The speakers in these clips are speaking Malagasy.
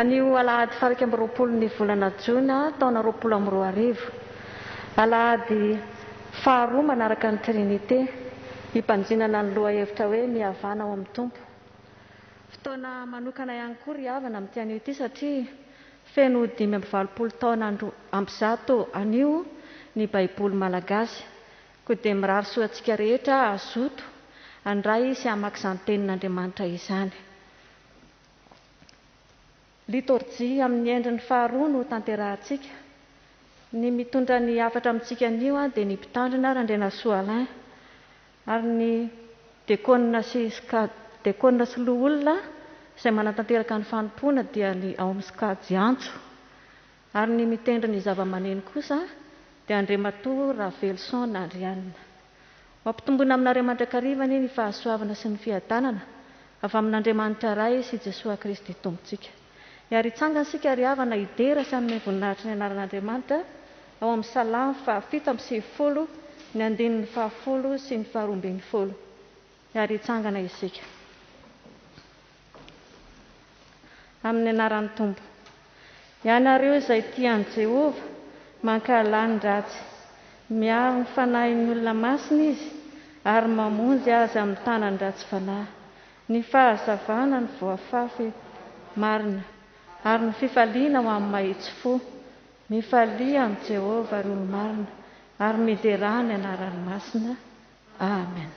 Anio alahady faraka amby roapolo ny volana jona taona 2020. Alahady faharoa manaraka ny trinité hipanjinana ny loha hevitra hoe mihavàna ao amin'ny tompo. Fotoana manokana ihany koa ry havana amin'ity anio ity satria feno 520 taona ampy-zato anio ny baiboly malagasy. Koa dia mirary soa antsika rehetra azoto andray sy hamaky izany tenin'Andriamanitra izany. Litorjia amin'ny endriny faharoa no tanterahantsika. Ny mitondra ny hafatra amintsika anio dia ny mpitandrina Randrena Soalain ary ny dekona sy loholona izay manatanteraka ny fanompoana dia ny ao amin'ny skady antso. Ary ny mitendry ny zava-maneno kosa dia Andriamatoa Ravelson Nandrianina. Mampitombona aminareo mandrakariva ny fahasoavana sy ny fiadanana avy amin'Andriamanitra iray sy Jesosy Kristy Tompontsika. Hiaritsangana sika ry havana idera sy amin'ny voninahitry ny anaran'Andriamanitra ao amin'ny Salamy 7:20, ny 10:10 sy ny 12:20. Hiaritsangana isika. Amin'ny anaran'ny Tompo. Ianareo izay tian'i Jehova, mankalany ratsy, miaro ny fanahin'ny olona masina izy, ary mamonjy azy amin'ny tanany ratsy fanahy. Ny fahazavana ny voafafy marina, ary ny fifaliana ho amin'ny mahitsy fo. Mifalia amin'ny Jehova ary olo marina, ary midera ny anarany masina. Amen.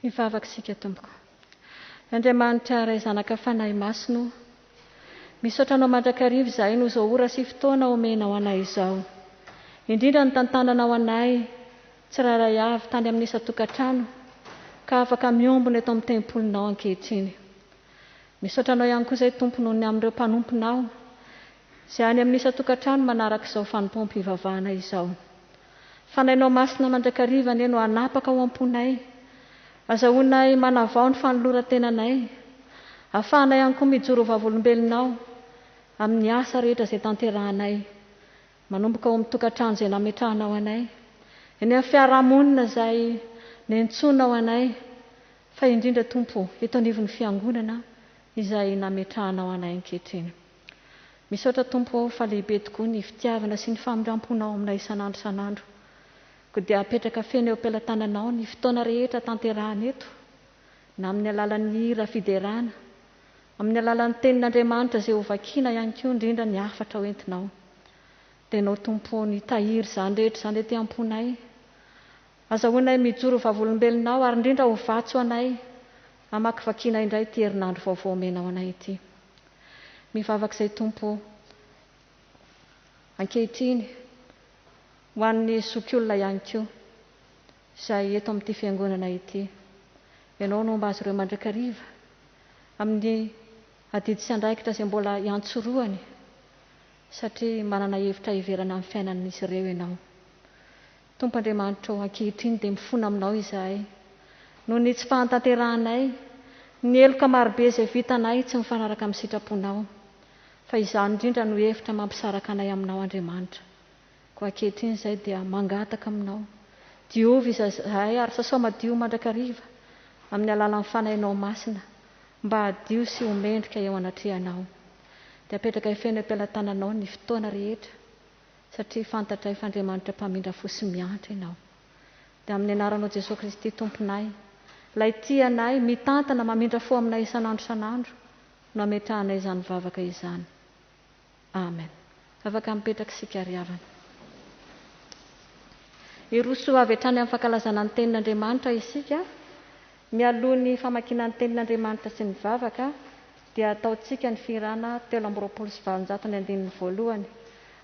Mivavaka sika tompoko. Andriamanitra iray zanaka fanahy masino, Misaotra anao mandrakariva izahay no izao ora sy fotoana omenao anay izao. Indrindra ny tantananao anay tsiraray avy tany amin'ny isa-tokantrano ka afaka miombona eto amin'ny tempolinao ankehitriny. Misaotra anao ihany koa izay Tompo noho ny amin'ireo mpanomponao izay any amin'ny isa-tokantrano manaraka izao fanompoam-pivavahana izao. Fanainao masina mandrakariva anie no anapaka ao am-ponay. Azahoanay manavao ny fanoloran-tenanay. Ahafahanay ihany koa mijoro vavolombelonao amin'ny asa rehetra izay tanterahanay. Manomboka ao amin'ny tokantrano izay nametrahanao anay. Eny amin'ny fiarahamonina izay nentsonao anay. Fa indrindra Tompo, eto anivon'ny fiangonana izay nametrahanao anay ankehitriny. Misaotra Tompo fa lehibe tokoa ny fitiavana sy ny famindramponao aminay isan'andro isan'andro. Koa dia apetraka feno eo am-pelatananao ny fotoana rehetra tanterahana eto, na amin'ny alalan'ny hira fiderana, amin'ny alalan'ny tenin'Andriamanitra izay ho vakiana ihany koa indrindra ny hafatra hoentinao. Dia ianao Tompo ny tahiry izany rehetra izany ety am-ponay. Azahoanay mijoro vavolombelonao ary indrindra ho vatso anay hamaky vakiana indray ity herinandro vaovao omenao anay ity. Mivavaka izay Tompo ankehitriny ho an'ny zokiolona ihany koa izay eto amin'ity fiangonana ity. Ianao no mba azy ireo mandrakariva amin'ny adidy sy andraikitra izay mbola iantsoroany satria manana hevitra hiverana amin'ny fiainan'izy ireo ianao. Tompo Andriamanitra ankehitriny dia mifono aminao izahay. Noho ny tsy fahantanterahanay, ny heloka marobe izay vitanay tsy mifanaraka amin'ny sitraponao. Fa izany indrindra no hevitra mampisaraka anay aminao Andriamanitra. Koa ankehitriny izay dia mangataka aminao. Diovy izahay ary sasao madio mandrakariva amin'ny alalan'ny fanainao masina mba hadio sy homendrika eo anatrehanao. Dia apetraka feno am-pelatananao ny fotoana rehetra satria fantatray fa Andriamanitra mpamindra fo sy miantra ianao. Dia amin'ny anaranao Jesosy Kristy Tomponay, ilay tianay mitantana mamindra fo aminay isan'andro isan'andro no ametrahanay izany vavaka izany. Amen. Afaka mipetraka isika ry havana. Iroso avy hatrany amin'ny fankalazana ny tenin'Andriamanitra isika. Mialoha ny famakiana ny tenin'Andriamanitra sy ny vavaka dia ataontsika ny firana 720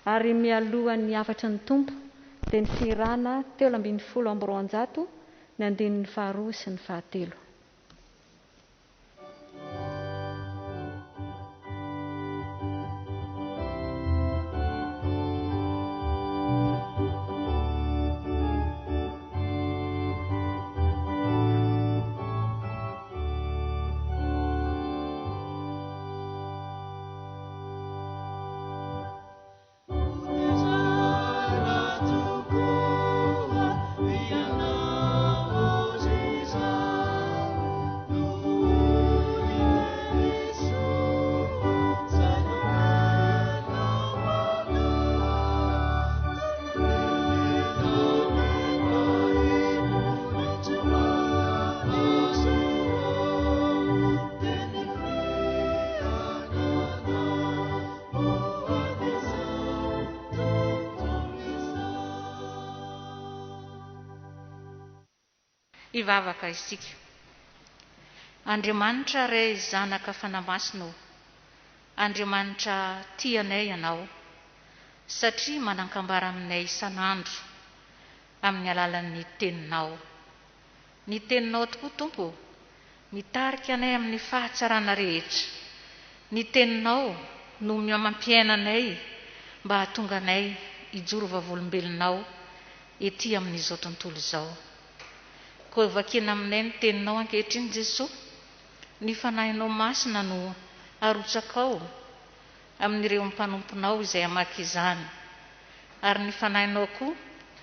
ary mialoha ny hafatry ny Tompo dia ny firana 720 ny andininy 2 sy ny 3. Ivavaka isika. Andriamanitra ray zanaka fanamasino, Andriamanitra tianay ianao satria manankambara aminay isan'andro amin'ny alalan'ny teninao. Ny teninao tokoa Tompo mitarika anay amin'ny fahatsarana rehetra. Ny teninao no mampiainanay mba hahatonga anay hijoro vavolombelonao ety amin'izao tontolo izao. Koa vakina aminay ny teninao ankehitriny Jesosy, ny fanahinao masina no arotsakao amin'ireo mpanomponao izay hamaky izany. Ary ny fanahinao koa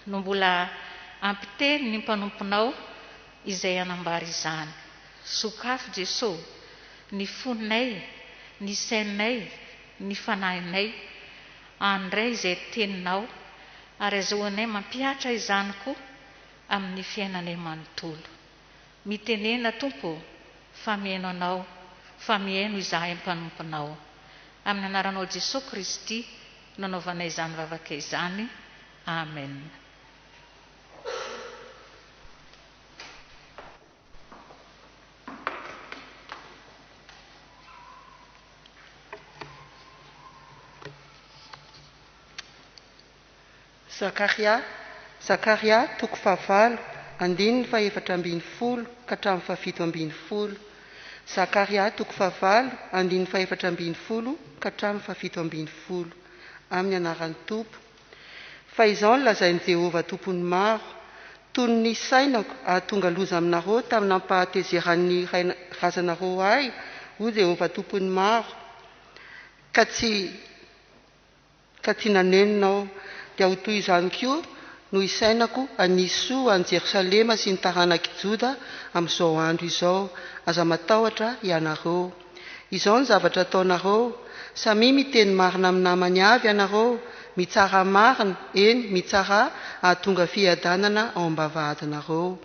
no mbola ampiteny ny mpanomponao izay hanambara izany. Sokafo Jesosy, ny fonay, ny sainay, ny fanahinay andray izay teninao ary azahoanay mampiatra izany koa amin'ny fiainanay manontolo. Mitenena Tompo fa mihaino anao, fa mihaino izahay mpanomponao. Amin'ny anaranao Jesosy Kristy nanaovanay izany vavaka izany. Amen. Zakaria toko fahavalo andininy fa 470 ka hatramin'ny 770. Zakaria toko fahavalo andininy fa 470 ka hatramin'ny 770. Amin'ny anaran'ny Tompo. Fa izao no lazain'i Jehovah tompony maro, toy ny sainako ahatonga loza aminareo tamin'ny nampahatezeran'ny razanareo ahy, ho Jehovah tompony maro, ka tsy naneninao, dia ho toy izany koa no isainako aniso any Jerosalema sy ny taranaky Joda amin'izao andro izao, aza matahotra ianareo. Izao ny zavatra ataonareo, samy miteny marina amin'ny namany avy ianareo, mitsara marina, eny mitsara ahatonga fiadanana ao ambavahadinareo.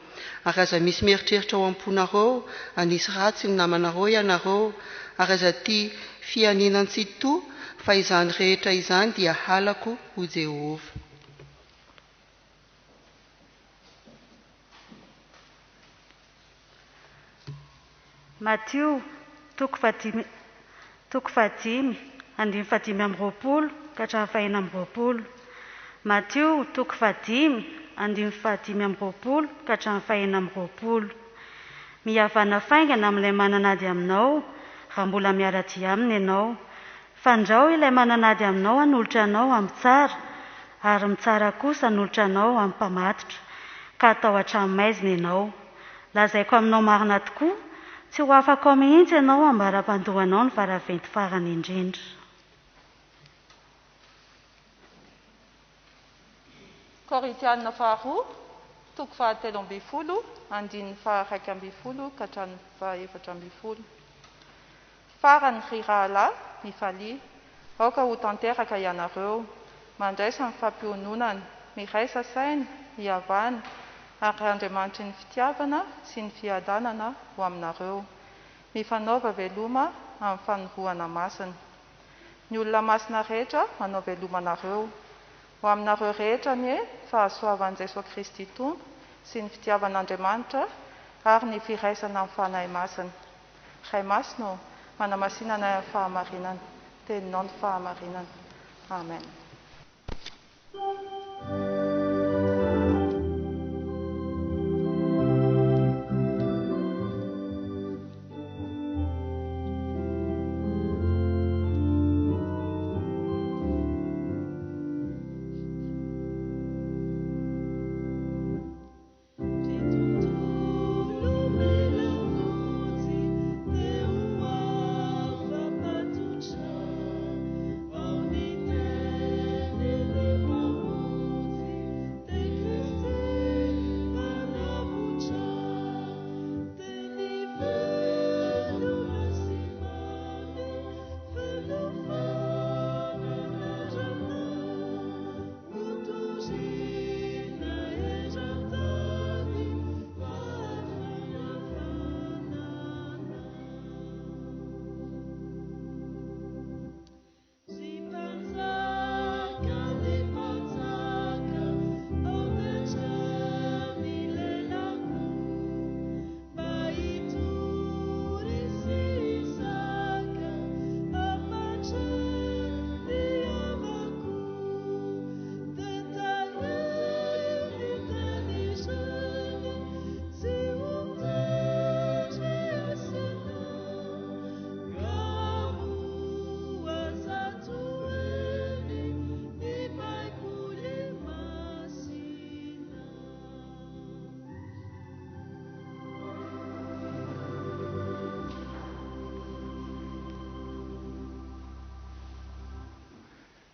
Ary aza misy mieritreritra ao am-ponareo, anisy ratsy ny namanareo ianareo, ary aza tia fianinan tsy to, fa izany rehetra izany dia halako ho Jehovah. Matio toko fadimy andininy fadimy amby roapolo ka hatramin'ny 420. Matio toko fadimy andininy fadimy amby roapolo ka hatramin'ny 420. Mihavàna faingana amin'ilay mananady aminao raha mbola miara-dia aminy ianao. Fandrao ilay mananady aminao hanolotra anao amin'ny tsara, ary mitsara kosa hanolotra anao amin'ny mpamatotra, ka atao hatramin'ny maizina ianao. Lazaiko aminao marina tokoa, tsy ho afaka ao mihitsy ianao ambara-pandohanao ny varaventy farany indrindra. Koritianina faharoa toko fahatelo amby folo andininy faharaika amby folo ka hatramin'ny fahaefatra amby folo. Farany ry rahalahy mifalia, aoka ho tanteraka ianareo, mandraisa ny fampiononana, miraisa saina, mihavàna, ary Andriamanitry ny fitiavana sy ny fiadanana ho aminareo, mifanaova veloma amin'ny fanorohana masina. Ny olona masina rehetra manao velomanareo, ho aminareo rehetra ny fahasoavan'i Jesosy Kristy Tompo sy ny fitiavan'Andriamanitra ary ny firaisana amin'ny fanahy masina. Ray masina manamasinana fahamarinana, teninao ny fahamarinana. Amen.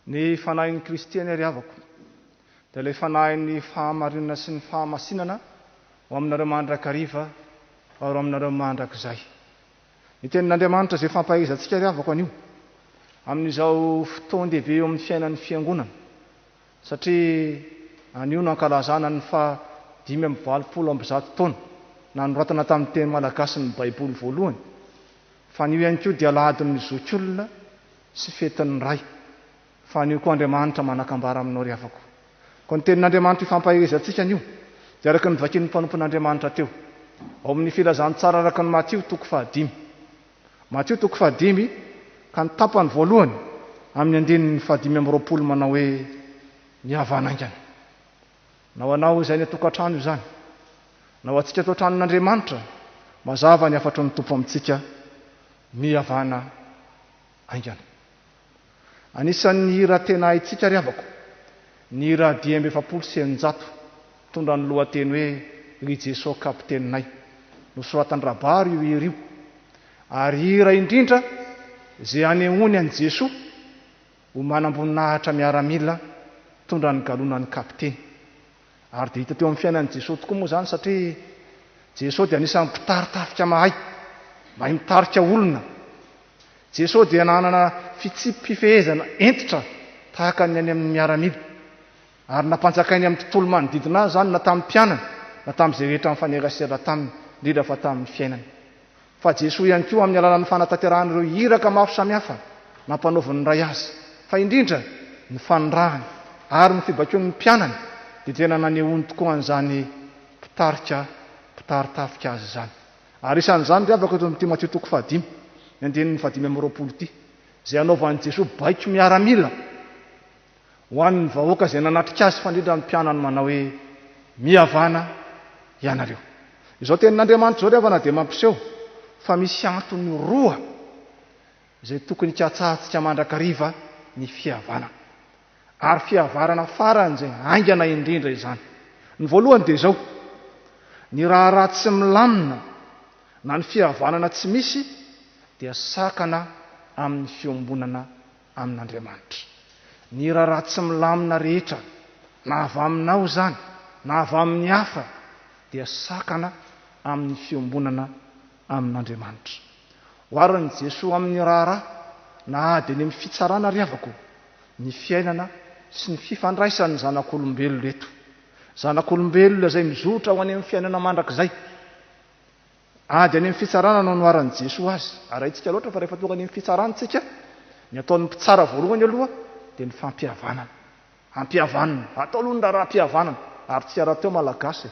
Ny fanahin'ny kristiany ary avako, dia ilay fanahin'ny fahamarinana sy ny fahamasinana ho aminareo mandrakariva ary aminareo mandrakizay. Ny tenin'Andriamanitra izay fampahizantsika ary avako anio amin'izao fotoan-dehibe eo amin'ny fiainan'ny fiangonana, satria anio no ankalazana ny 520 taona nanoratana tamin'ny teny malagasy ny Baiboly voalohany, fa anio ihany koa dia lahadin'ny zokiolona sy fetin'ny ray. Fa anio koa Andriamanitra manakambara aminao ry havako. Koa ny tenin'Andriamanitra ifampahizantsika anio dia araka ny vakin'ny mpanompon'Andriamanitra teo ao amin'ny filazantsara araka ny Matio toko 5. Matio toko 5 ka ny tapany voalohany amin'ny andininy 520 manao hoe mihavàna aingana. na ho anao izay ny atokantrano io zany na ho antsika tao tranon'Andriamanitra mazava ny afatro ny Tompo amintsika mihavàna aingana. Anisan'ny hira tena haitsika ry havako ny hira 270 tondra ny lohateny hoe ry Jesosy kapiteninay, nosoratany rabary io hira io, ary hira indrindra izay anehoany an' Jesosy ho manamboninahitra miaramila tondra ny galonan'ny kapiteny. Ary dia hita teo amin'ny fiainan'i Jesosy tokoa moa zany satria Jesosy dia anisan'ny mpitaritarika mahay mitarika olona. Jesosy dia nanana fifehezana entitra tahaka ny any amin'ny miaramila, ary nampanjakainy amin'ny tontolo manodidina azy zany na tamin'ny mpianany na tamin'izay rehetra mifanerasera taminy, indrindra fa tamin'ny fiainany. Fa Jesosy ihany koa amin'ny alalan'ny fanatanterahana ireo hiraka maro samihafa nampanaoviny ray azy, fa indrindra ny fanondrahany ary ny fibaikoan'ny mpianany dia tena nanehoany tokoa an'izany mpitaritarika azy zany. Ary isan'izany ry havaka eto amin'ny Timothée 5 ny 5:20 izay anaovan'i Jesosy baiko miaramila ho an'ny vahoaka izay nanatrika azy, fa indrindra ny mpianany manao hoe mihavàna ianareo. Izao tenin'Andriamanitra izao ry havana dia mampiseho fa misy antony roa izay tokony hikatsahantsika mandrakariva ny fihavàna, ary fihavarana farany izay aingana indrindra izany. Ny voalohany dia izao: ny raha tsy milamina na ny fihavanana tsy misy dia sakana amin'ny fiombonana amin'Andriamanitra. Ny raha tsy milamina rehetra na avy aminao zany na avy amin'ny hafa dia sakana amin'ny fiombonana amin'Andriamanitra. Hoariny Jesosy amin'ny raharaha na ady ny amin'ny fitsarana ry havako ny fiainana sy ny fifandraisan'ny zanak'olombelona eto. Zanak'olombelona izay mizotra ho any amin'ny fiainana mandrakizay, ady any amin'ny fitsarana no noaran'i Jesosy azy. Ary haitsika loatra fa rehefa tonga any amin'ny fitsarantsika, ny ataon'ny mpitsara voalohany aloha dia ny fampihavanana. Ampihavanana, atao aloha ny raha-mpihavanana, ary tsy ara-teo malagasy.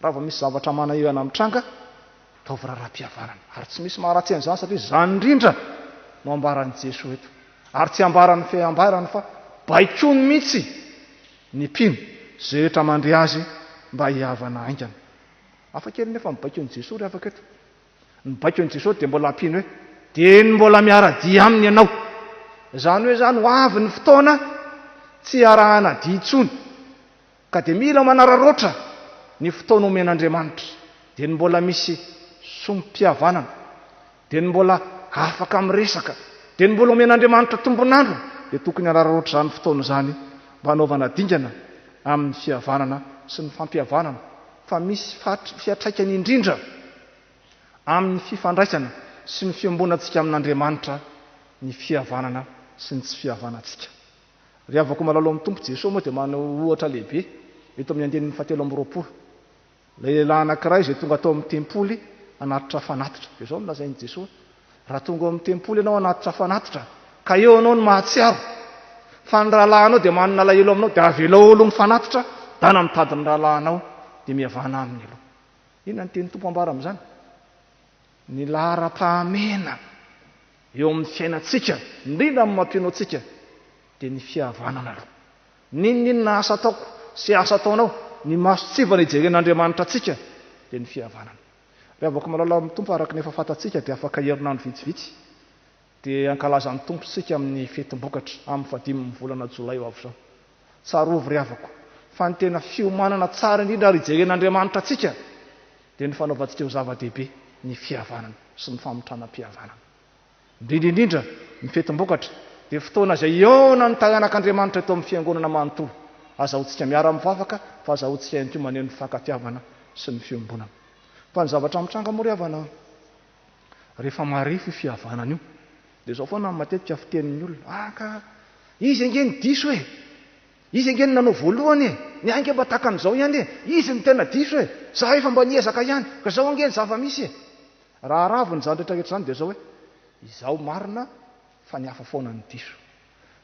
Raha vao misy zavatra manahirana mitranga, ataovy raha-mpihavanana. Ary tsy misy maharatsy an'izany satria izany indrindra no ambaran'i Jesosy eto. Ary tsy ambarany fihambarany fa baikony mihitsy ny mpino izay rehetra mandre azy mba hihavana aingana. Afakely nefa mibaikony Jesosy ry afaka eto. Ny baikony Jesosy dia mbola ampino hoe dia ny mbola miara-dia aminy ianao. Izany hoe zany ho avy ny fotoana tsy arahana dia intsony, ka dia mila manararoatra ny fotoana omen'Andriamanitra, dia ny mbola misy sompi-pihavanana, dia ny mbola afaka miresaka, dia ny mbola omen'Andriamanitra tombonandro, dia tokony arararoatra izany fotoana izany mba hanaovana dingana amin'ny fihavanana sy ny fampihavanana. Fa misy fiatraikany indrindra amin'ny fifandraisana sy ny fiombonantsika amin'Andriamanitra ny fihavanana sy ny tsy fihavanantsika. Ry havako malalo amin'ny Tompo Jesosy moa dia manao ohatra lehibe eto amin'ny 7:20. Lehilahy anankiray izay tonga tao amin'ny tempoly anatitra fanatitra. Dia izao nolazain'i Jesosy: raha tonga amin'ny tempoly ianao anatitra fanatitra ka eo anao no mahatsiaro, fa ny rahalahinao dia manana alahelo aminao, dia avelao olo mifanatitra dana mitady ny rahalahinao dia mihavàna aminy aloha. Inona ny teny Tompo ambara amin'izany? Ny lahara-pahamena eo amin'ny fiainantsika, indrindra amin'ny mampianao antsika, dia ny fihavanana aloha. Ninona asa ataoko sy asa ataonao, ny masotsivana ijeren'Andriamanitra antsika dia ny fihavanana. Ry havako malala amin'ny Tompo, araka ny efa fantatsika dia afaka herinandro vitsivitsy dia ankalazan'ny Tompo sika amin'ny fetim-bokatra amin'ny 15 volana Jolay ho avy izao. Tsarovy ry havako fa ny tena fiomanana tsara indrindra ary ijeren'Andriamanitra antsika dia ny fanaovantsika ho zava-dehibe ny fihavanana sy ny famotranam-pihavanana. Indrindra ny fetim-bokatra dia fotoana izay eona ny taranak'Andriamanitra eto amin'ny fiangonana manontolo. Azahoantsika miara-mivavaka, fa azahoantsika ihany koa maneho ny fankatiavana sy ny fiombonana. Fa ny zavatra mitranga moa ry havana, rehefa marefo fihavanana io dia izao foana matetika fitenin'ny olona: ka izy ange ny diso e, izy ange ny nanao voalohany e, ny ange mba takan'izao ihany e, izy ny tena diso e, za efa mba niezaka ihany, ka izao ange ny zava-misy e. Raha raviny zany rehetrarehetra zany dia izao hoe izao marina fa ny hafa foana ny diso.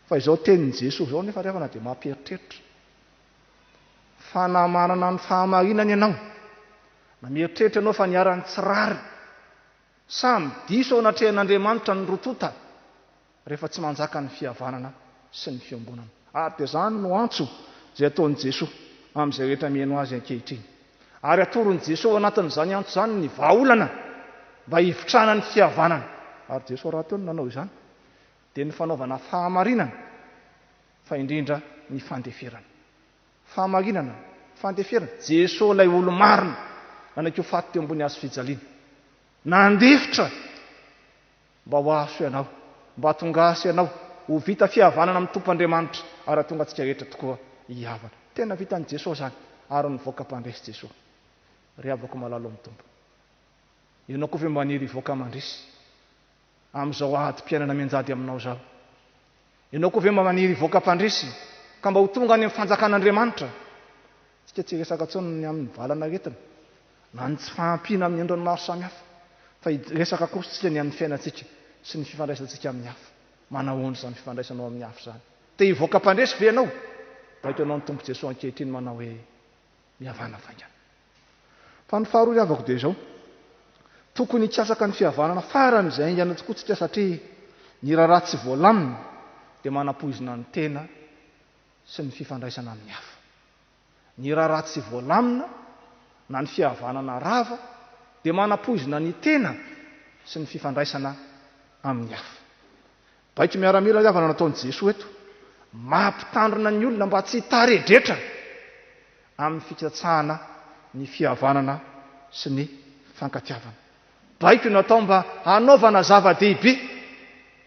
Fa izao tenin'i Jesosy izao nefa ry havana dia mampieritreritra fa na manana ny fahamarinana ianao, na mieritreritra ianao fa niara-ny tsirary samy diso ao anatrehan'Andriamanitra ny rotota rehefa tsy manjaka ny fihavanana sy ny fiombonana. Ary dia izany no antso izay ataon'i Jesosy amin'izay rehetra mihaino azy ankehitriny. Ary atorony Jesosy anatin'izany antso izany ny vahaolana mba hivitrana ny fihavanana. Ary Jesosy raha teo nanao izany dia ny fanaovana fahamarinana fa indrindra ny fandeferana. Fahamarinana, fandeferana. Jesosy ilay olo marina nanakio faty teo ambony hazo fijaliana. Nandefitra mba ho aso ianao, mba tongasy ianao ho vita fihavanana amin'ny Tompoandriamanitra ary atonga antsika rehetra tokoa hihavana. Tena vitan'i Jesosy zany ary nivoaka mpandresy Jesosy. Ry havako malalo amin'ny Tompo. Ianao koa ve maniry hivoaka mandresy amin'izao ady-piainana mianjady aminao zao? Ianao koa ve maniry hivoaka mpandresy ka mba ho tonga any amin'ny fanjakan'Andriamanitra? Tsika tsy resaka tsony ny amin'ny valana retina na ny tsy fahampiana amin'ny androny maro samihafa, fa resaka kosa tsika ny amin'ny fiainantsika sy ny fifandraisantsika amin'ny hafa. Manahoana izany fifandraisanao amin'ny hafa zany? Te hivoaka mpandresy ve ianao? Baiko ianao ny Tompo Jesosy ankehitriny manao hoe mihavana vaingana. Fa ny faharoa havako dia izao, tokony hikasaka ny fihavanana faran'izay haingana tokoa tsika, satria ny raharaha tsy voalamina dia manapoizina ny tena sy ny fifandraisana amin'ny hafa. Ny raharaha tsy voalamina na ny fihavanana rava dia manapoizina ny tena sy ny fifandraisana amin'ny hafa. Baiko miaramila havana nataon'i Jesosy eto, mampitandrina ny olona mba tsy hitaredretra amin'ny fikatsahana ny fihavanana sy ny fankatiavana. Baiko natao mba hanaovana zava-dehibe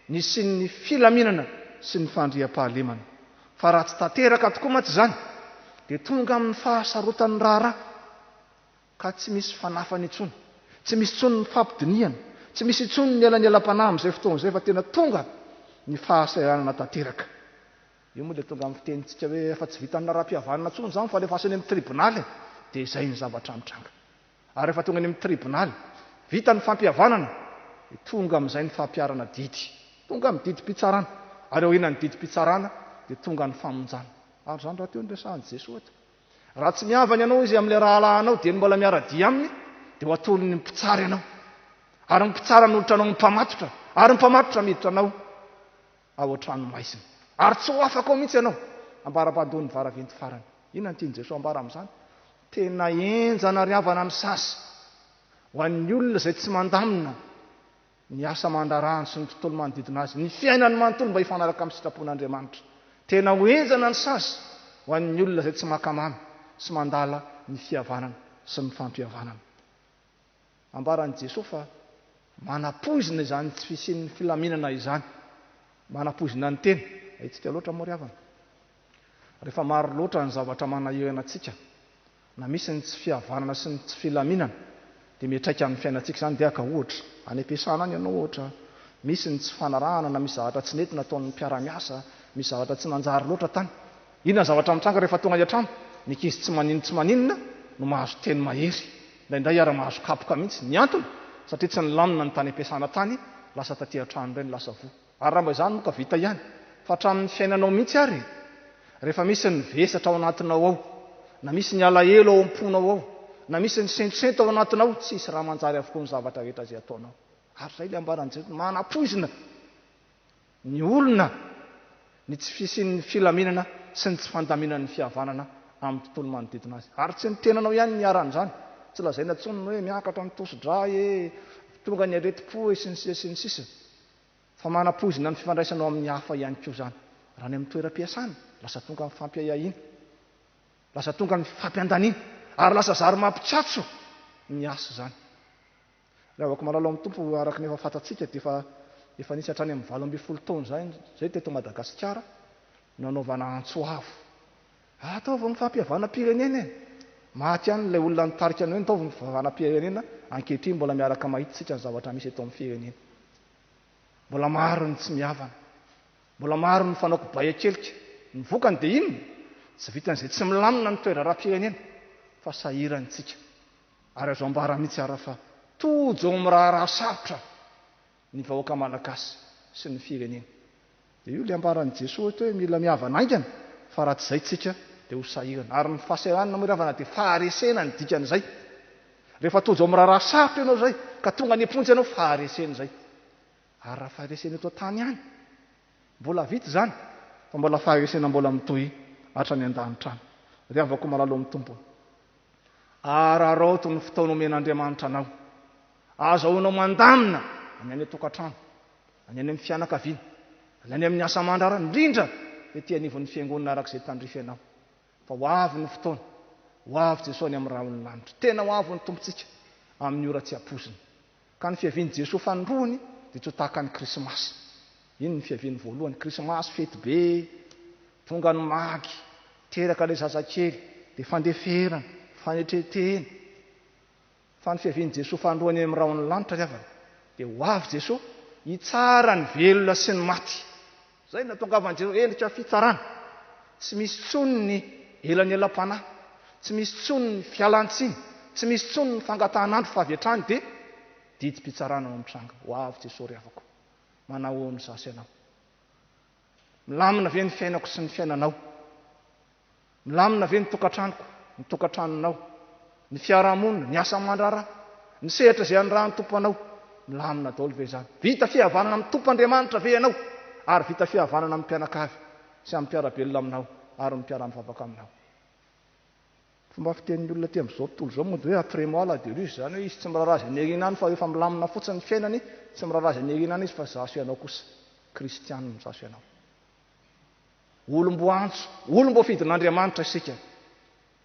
ny sy ny filaminana sy ny fandriam-pahalemana. Fa raha tsy tanteraka tokoa mantsy izany dia tonga amin'ny fahasarotan'ny raharaha ka tsy misy fanafany intsony, tsy misy intsony ny fampidiniana, tsy misy intsony ny ela-ny-elam-panahy amin'izay fotoan'izay, fa tena tonga ny fahasahiranana tanteraka. Io moa dia tonga amin'ny fitenintsika hoe efa tsy vitan'ny raharaham-pihavanana intsony izany fa rehefa asany amin'ny tribonaly dia izay ny zavatra mitranga. Ary rehefa tonga any amin'ny tribonaly vita ny fampihavanana dia tonga amin'izay ny fampiarana didy, tonga amin'ny didim-pitsarana, ary aorianany didim-pitsarana dia tonga ny famonjana. Ary izany raha teo ny resahan'i Jesosy eto. Raha tsy mihavana ianao izy amin'ilay rahalahinao dia ny mbola miara-dia aminy dia ho atolony ny mpitsara ianao, ary ny mpitsara nolotra anao ny mpamatotra, ary ny mpamatotra miditra anao ao an-trano maizina, ary tsy ho afaka ao mihitsy ianao ambara-pandony varaventy farany. Inona ny tiany Jesosy ambara amin'izany? Tena enjana ry havana ny sasy ho an'ny olona izay tsy mandamina ny asa mandarahany sy ny tontolo manodidina azy, ny fiainany manontolo mba hifanaraka amin'ny sitrapon'Andriamanitra. Tena ho enjana ny sasy ho an'ny olona izay tsy makamamy sy mandala ny fihavanana sy ny fampihavanana. Ambaran'i Jesosy fa manapoizina izany tsy fisian'ny filaminana izany, manapoizina ny tena. Itsika loatra moa ry havana, rehefa maro loatra ny zavatra manahirana antsika, na misy ny tsy fihavanana sy ny tsy filaminana, dia miatraika amin'ny fiainantsika izany. Dia aka ohatra any am-piasana any ianao, ohatra misy ny tsy fanarahana, na misy zavatra tsy nety nataon'ny mpiara-miasa, misy zavatra tsy nanjary loatra tany. Inona ny zavatra mitranga rehefa tonga an-trano? Ny ankizy tsy maninona no mahazo teny mahery, indraindray ary mahazo kapoka mihitsy. Ny antony satria tsy nilamina ny tany am-piasana tany, lasa taty an-trano ireny lasa vo. Ary raha mba izany moa ka vita ihany, fa hatramin'ny fiainanao mihitsy ary rehefa misy ny vesatra ao anatinao ao, na misy ny alahelo ao am-ponao ao, na misy ny sentrosento ao anatinao, tsy isy raha manjary avokoa ny zavatra rehetra izay ataonao. Ary izay ilay ambaran'i Jesosy, manapoizina ny olona ny tsy fisian'ny filaminana sy ny tsy fandaminan'ny fihavanana amin'ny tontolo manodidina azy. Ary tsy ny tenanao ihany miaran'izany, tsy lazaina intsony hoe miakatra ny tosi-dray, tonga ny areti-po sy ny sisa sy ny sisa, fa manapoizina ny fifandraisanao amin'ny hafa ihany koa izany. Raha ny amin'ny toeram-piasana lasa tonga ny fampiahiana, lasa tonga ny fampiandaniana, ary lasa zary mampitsatso ny asa izany. Raha avako malalo amin'ny Tompo araka ny efa fantatsika dia efa nisy hatrany amin'ny 20 taona zay teto Madagasikara nanaovana antsoavo. Ataovy ny fampihavana-pirenena e, maty ihany ilay olona nitarika ny hoe nitaovy ny fampihavana-pirenena. Ankehitriny mbola miaraka mahitsika ny zavatra misy eto amin'ny firenena. Mbola maro ny tsy mihavana, mbola maro ny fanaoko baiakelika. Ny vokany dia inona? Tsy vitan'izay tsy milamina ny toera-ra-pirenena, fa sahirantsika. Ary azo ambara mihitsy ara fa tojo amin'ny raharaha sarotra ny vahoaka malagasy sy ny firenena. Dia io ilay ambaran'i Jesosy hoe mila mihavana aingana, fa raha tsy izay tsika dia ho sahirana. Ary ny fahasahiranana moa ry havana dia faharesena ny dikan'izay. Rehefa tojo amin'ny raharaha sarotra ianao izay ka tonga ny amponjy ianao, faharesena izay. Ary raha faharesena eto an-tany ihany mbola vita izany, fa mbola faharesena mbola mitohy hatrany an-danitra any. riavako malalo amin'ny tompony araroto ny fotoana omen'Andriamanitra anao azahoanao mandamina any any tokantrano any any amin'ny fianakaviana any amin'ny asa aman-draharaha indrindra dia tia anivon'ny fiangonana arak'izay tandrify ianao fa ho avy ny fotoana ho avy Jesosy any amin'ny rahony lanitra tena ho avy ny tompontsika amin'ny ora tsy hampozina ka ny fiaviany Jesosy fandroany dia tsy ho tahaka ny krismasy iny ny fiaviany voalohany krismasy fety be tonga ny magy teraka ilay zazakely dia fandeferana fanetretehana fa ny fiaviany Jesosy fandroany amin'ny rahony lanitra riavana dia ho avy Jesosy hitsara ny velona sy ny maty zay natongavan'i Jesosy endrika fitsarana tsy misy tsony ny elany elam-panahy tsy misy tsony ny fialan-tsiny tsy misy tsony ny fangatahan'andro fa avy hatrany dia didi-pitsarana ao amin'ny tranga ho avy Jesosy riavako manao ny zasy ianao milamina ve ny fiainako sy ny fiainanao milamina ve ny tokantranoko ny tokantranonao ny fiarahamonina ny asa aman-draharaha ny sehatra izay andrahan'ny tompo anao milamina daholo ve zany vita fihavanana amin'ny tompo Andriamanitra ve ianao ary vita fihavanana amin'ny mpianakavy sy amin'ny mpiarabelona aminao ary mpiara-mivavaka aminao fomba fitenin'ny olona ty amin'izao tontolo izao moa dia hoe après moi la déluge zany hoe izy tsy miraharaha izay niarinany fa rehefa milamina fotsiny ny fiainany tsy miraharaha izay niarinany izy fa zaso ianao kosa kristianina ny zaso ianao olom-bo antso olom-bo fidin'Andriamanitra isika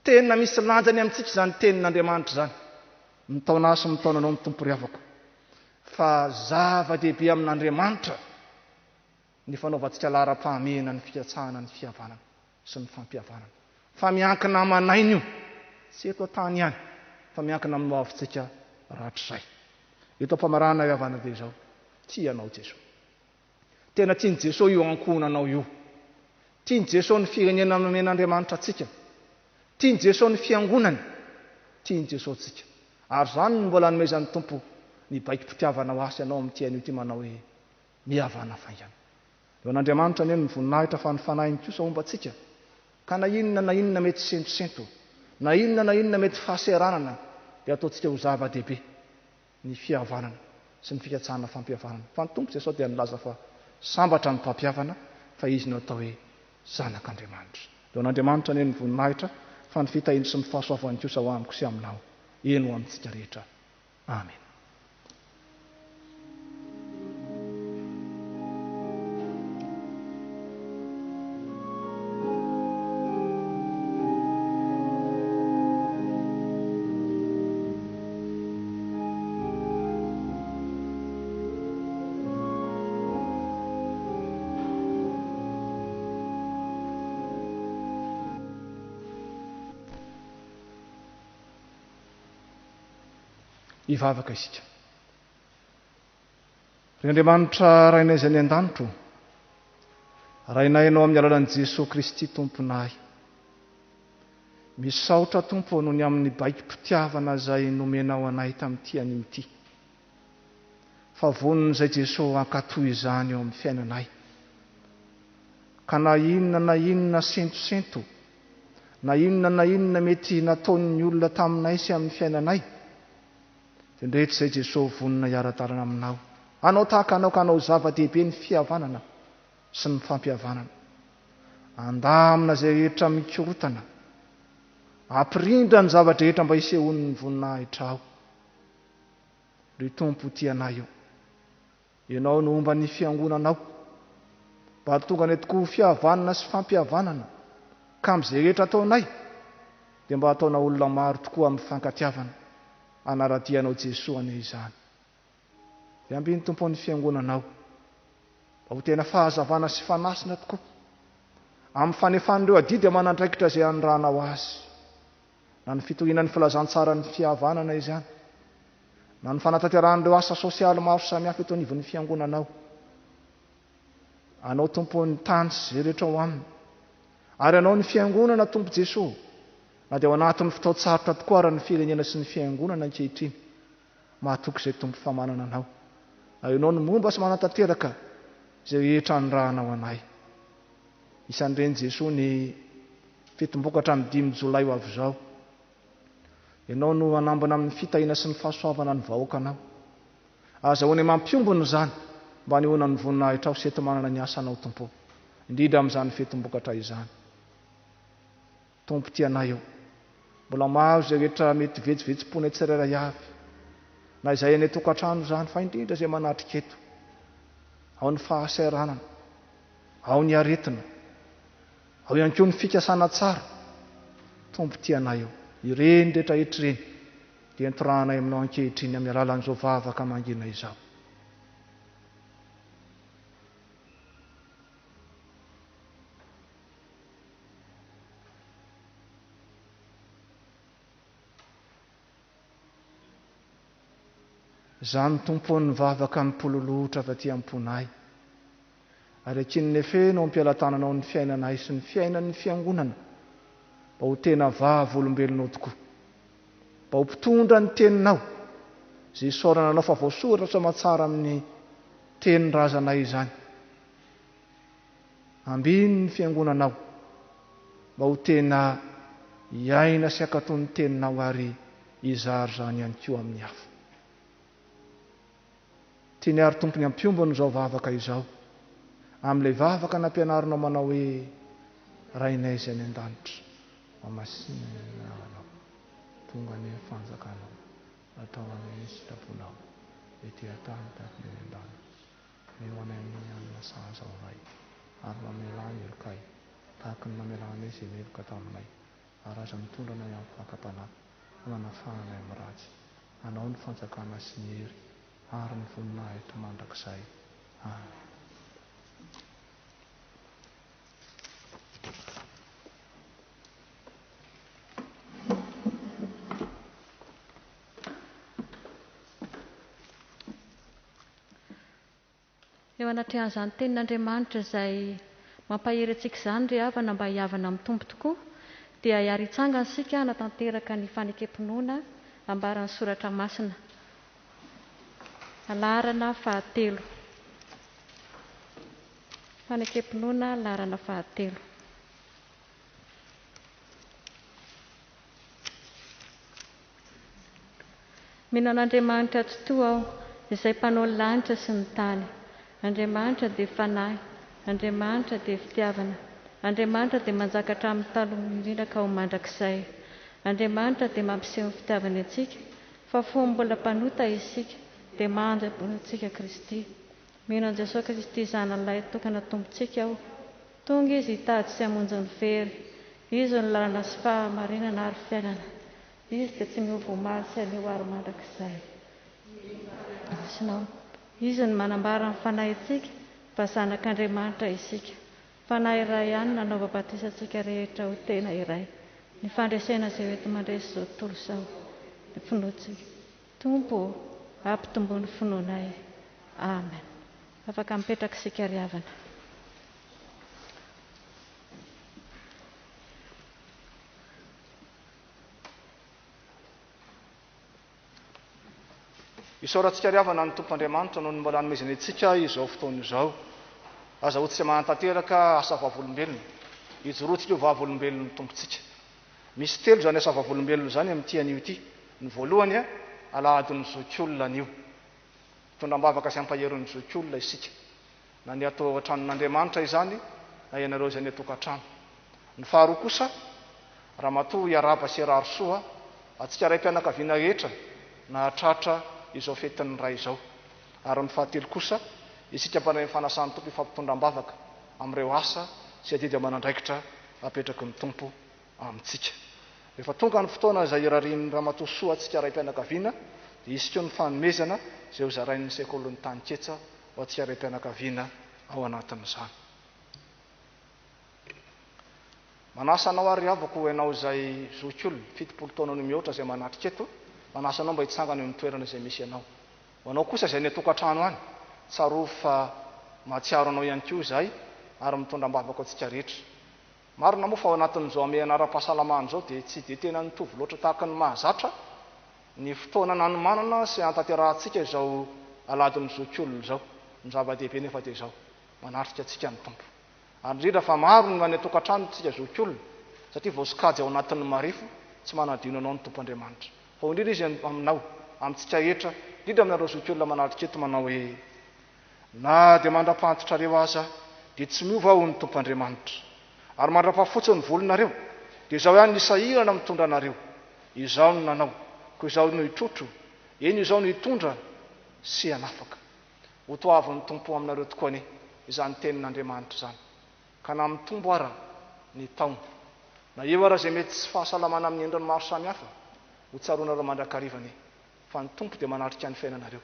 tena misy lanjany amintsika izany tenin'Andriamanitra zany mitaona sy mitaonanao amin'ny tompo riavako fa zava-dehibe amin'Andriamanitra ny fanaovantsika lara-pahamehana ny fiatsahana ny fihavanana sy ny fampihavanana fa miankina amanainy io tsy eto an-tany ihany fa miankina amin'ny hoavintsika ratrizay eto ampamarana hiavana be izao tianao Jesosy tena tiany Jesosy io ankonanao io tiany Jesosy ny firenena nomen'Andriamanitra atsika tiany Jesosy ny fiangonany tiany Jesosy tsika ary zany no mbola nomezan'ny tompo ny baiki-pitiavana ho asy ianao amin'ny tian'io ty manao hoe mihavàna faingana eo an'Andriamanitra ny eny ny voninahitra fa ny fanahiny kosa momba atsika ka na inona mety sentosento na inona mety fahaseranana dia ataontsika ho zava-dehibe ny fihavanana sy ny fikatsahana fampihavanana fa ny tompo Jesosy dia nilaza fa sambatra ny mpampihavana fa izy no atao hoe zanak'Andriamanitra eo an'Andriamanitra ny eny ny voninahitra fa ny fitahiny sy ny fahasoavany kosa ho amiko sy aminao eny ho amintsika rehetra amen. Ivavaka isika. Ry Andriamanitra rainay izay ny an-danitro, rainay ianao amin'ny alalan'i Jesosy Kristy tomponay. Misaotra tompo noho ny amin'ny baiki-pitiavana izay nomenao anay tamin'ity anio ity. Fa vonin'izay Jesosy ankatoy izany eo amin'ny fiainanay. Ka na inona sentosento, na inona mety nataon'ny olona taminay sy amin'ny fiainanay, ndrehetra izay Jesosy vonina hiara-dalana aminao anao tahaka anao ka anao zava-dehibe ny fihavanana sy ny fampihavanana andamina izay rehetra mikorotana ampirindra ny zavatra rehetra mba hisehony ny voninahitra ao ry tompo tianay io ianao no omba ny fiangonanao mba tonga ny tokoa fihavanana sy fampihavanana ka amin'izay rehetra ataonay dia mba ataona olona maro tokoa amin'ny fankatiavana anaradianao Jesosy ane izany dia ambiny tompo ny fiangonanao mba ho tena fahazavana sy fanasina tokoa amin'ny fanefan'ireo adidy amanandraikitra izay andrahanao azy na ny fitohinan'ny filazantsara ny fihavanana izany na ny fanatanteran'ireo asa sosialy maro samihafa eto anivon'ny fiangonanao anao tompo ny tany sy zay rehetra ao aminy ary anao ny fiangonana tompo Jesosy na dia ao anatin'ny fitaotsarotra tokoa ary ny firenena sy ny fiangonana ankehitriny mahatoky izay tompo famanana anao ary ianao no momba sy manatanteraka izay rehetra andrahanao anay isan'ireny Jesosy ny fitombokatra amin'ny 5 Jolay ho avy izao ianao no anambana amin'ny fitahiana sy ny fahasoavana ny vahoakanao azahoany mampiombona izany mba nihoana ny voninahitra ao sety manana ny asanao tompo indrindra amin'izany fitombokatra izany tompo tianay eo mbola maro zay rehetra mety vetsivetsipona tsirairay avy na izay any tokantrano zany fa indrindra zay manatrika eto ao ny fahasairanana ao ny aretina ao ihany koa ny fikasana tsara tompo tianay eo ireny rehetra etrireny dia entorahanay aminao ankehitriny amin'ny alalan'izao vavaka mangina izao. Zany tompony vavaka mipololotra fa ty amponay ary akin'ny efenao ampialatananao ny fiainanay sy ny fiainan'ny fiangonana mba ho tena vava olombelonao tokoa, mba ho mpitondra ny teninao zay isaorana anao fa voasoratra matsara amin'ny teny razanay izany. Ambiny ny fiangonanao mba ho tena hiaina sy akato ny teninao ary izary zany ihany koa amin'ny hafa. Tiany ary tompony ampiombony izao vavaka izao amin'ilay vavaka nampianarinao manao hoe rainay izay any an-danitra mamasinina anao tonga ny fanjakanao atao amin'ny sitraponao ety atany tahaka ny an-dana ny ho anay amin'ny anina sahaza ao ray ary mamelany elokay tahaka ny mamelany izay meloka taminay ary aza mitondra anay amin'ny fakapanahy manafahanay amin'ny ratsy anao ny fanjakana sy ny hery ary ny voninahitra eto mandrakizay. Amen. Eo anatrehan'izany tenin'Andriamanitra izay mampahery antsika izany ry havana mba hiavana amin'ny Tompo tokoa dia hiary hitsangana isika hanatanteraka ny fanekempinoana ambaran'ny soratra masina. Laharana 9. Fanekempinoana laharana 9. Mino an'Andriamanitra totoa aho izay mpanao ny lanitra sy ny tany. Andriamanitra dia fanahy, Andriamanitra dia fitiavana, Andriamanitra dia manjakatra amin'ny taloha indrindra ka ho mandrakizay. Andriamanitra dia mampiseho ny fitiavany antsika, fa fomba mbola mpanota isika dia mandra-bonantsika Kristy. Mino an' Jesosy Kristy zanan'ilay tokana tompontsika aho. Tonga izy hitady sy hamonjy ny very. Izy ny lalana sy fahamarinana ary fiainana. Izy dia tsy miova omaly sy anio ary mandrakizay. Izy ny manambara ny fanahintsika mba zanak'Andriamanitra isika. Fanahy iray ihany nanaova batisantsika rehetra ho tena iray. Ny fandresena izay hoety mandresy izao tontolo izao dia finoantsika. Tompo ampitombo ny finoanay. Amen. Afaka mipetraka isika ry havana. Isaorantsika ry havana ny Tompoandriamanitra noho ny mbola hanomezany antsika izao fotoana izao. Azahoantsika manantanteraka asa vavolombelona. Ijoroantsika io vavolombelona ny tompontsika. Misy 3 zany asa vavolombelona zany amin'ny tian'io ity. Ny voalohany alahadin'ny zokiolona anio. Tondram-bavaka sy ampaheron'ny zokiolona isika. Na ny atao an-tranon'Andriamanitra izany na ianareo izay ny atokantrano. Ny faharoa kosa raha matoa hiaraba sy hiararo soa atsika ray mpianakaviana rehetra na hatratra izao fetin'ny ray izao. Ary ny fahatelo kosa isika mpanay fanasany tompo ifampitondram-bavaka amin'ireo asa sy adidy amanandraikitra apetraky ny tompo amintsika. Rehefa tonga ny fotoana izay irarian'ny ramatoa soa atsika ray mpianakaviana dia isika ny fanomezana izay ho zarain'ny sekolin'ny tany ketsa ho atsika ray mpianakaviana ao anatin'izany. Manasa anao ary avako ianao izay zokiolona 70 taona no mihoatra izay manatrika eto, manasa anao mba hitsangana eo amin'ny toerana izay misy ianao. Anao kosa izay ny atokantrano any, tsaro fa mahatsiaro anao ihany koa izay ary mitondram-bavaka atsika rehetra. Marina moa fa ao anatin'izao ame anara-pahasalamana izao dia tsy dia tena nitovy loatra tahaka ny mahazatra ny fotoana nanomanana sy antaterahantsika izao aladin'ny zokiolona izao. Ny zava-dehibe nefa dia izao manatrika atsika ny tompo. Ary indrindra fa maro ny any atokantrano tsika zokiolona satria voasikajy ao anatin'ny marifo tsy manadino anao ny Tompoandriamanitra. Fa indrindra izy aminao, amintsika rehetra, indrindra aminareo zokiolona manatrika eto manao hoe na dia mandra-pantitra reo aza dia tsy miova ho ny Tompoandriamanitra. Ary mandra-pahafotsy ny volonareo dia izao ihany nisahirana mitondra anareo. Izao no nanao, koa izao no hitrotro, eny izao no hitondra sy hanafaka. Ho toavin'ny Tompo aminareo tokoa anie izany tenin'Andriamanitra izany. Ka na mitombo ara ny taona, na eo ara izay mety tsy fahasalamana amin'ny endriny maro samihafa, ho tsaroanareo mandrakariva anie. Fa ny Tompo dia manatrika ny fiainanareo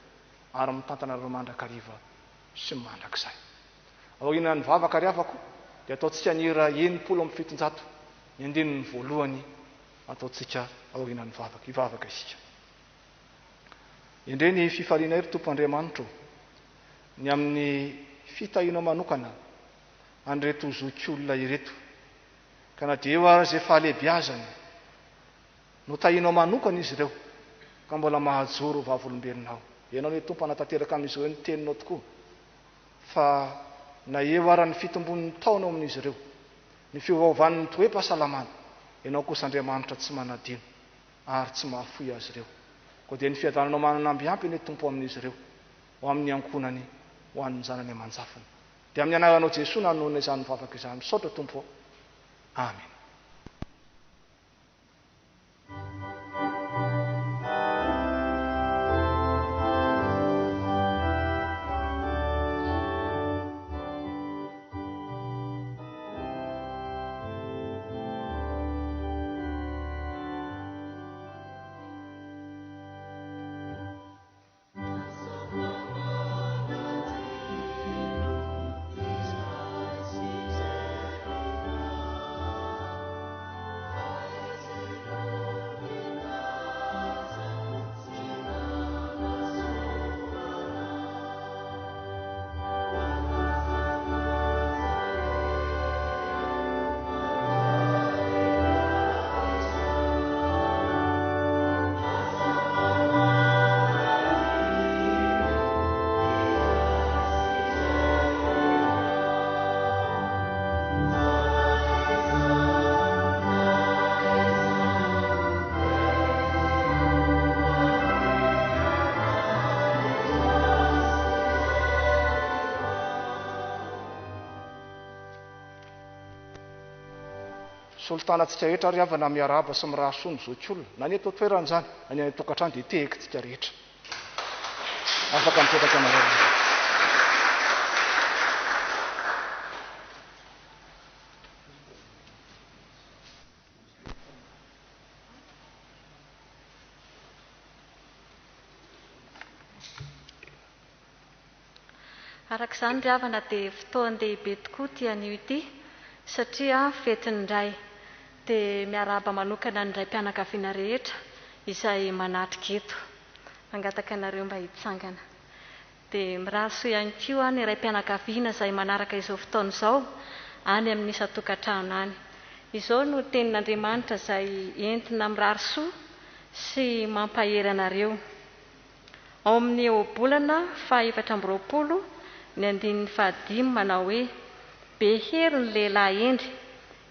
ary mitantanareo mandrakariva sy mandrakizay. Aoriana ny vavaka ry havako dia ataontsika ny hira 170 ny andininy voalohany ataontsika aoriana ny vavaka. Hivavaka isika. Indray ny fifaliana ry Tompo Andriamanitra ny amin'ny fitahiana manokana an'ireto zokiolona ireto. Ka na dia eo ara izay fahalebiazany no tahinao manokana izy ireo ka mbola mahajoro vavolombelonao. Ianao ny Tompo anatanteraka amin'izy ireo ny teninao tokoa. Fa na eo ara ny fitombon'ny taonao amin'izy ireo, ny fiovaovan'ny toe-pahasalamana, ianao kosa Andriamanitra tsy manadino ary tsy mahafoy azy ireo. Koa dia ny fiadananao manana ambiampy ny Tompo amin'izy ireo, ho amin'ny ankonany, ho an'ny zanany aman-jafany. Dia amin'ny anaranao Jesoa nanona izany vavaka izany. Misaotra Tompo. Amen. Soltanantsika rehetra ry havana miarahaba sy mirahasoa ny zokiolona, na ny eto toerana izany, na ny tokantrano dia tehekintsika rehetra. Afaka mipetraka amareo. Arak'izany ry havana dia fotoan-dehibe tokoa ty anio ity satria fetiny indray. Dia miarahaba manokana ny iray mpianakaviana rehetra izay manatrika eto. Mangataka anareo mba hitsangana. Dia mirahasoa ihany koa ny iray mpianakaviana izay manaraka izao fotoana izao any amin'ny isan-tokantrano any. Izao no tenin'Andriamanitra izay entina mirahasoa sy mampahery anareo. Ao amin'ny obolana 420 ny andininy 15 manao hoe be hery ny lehilahy endry,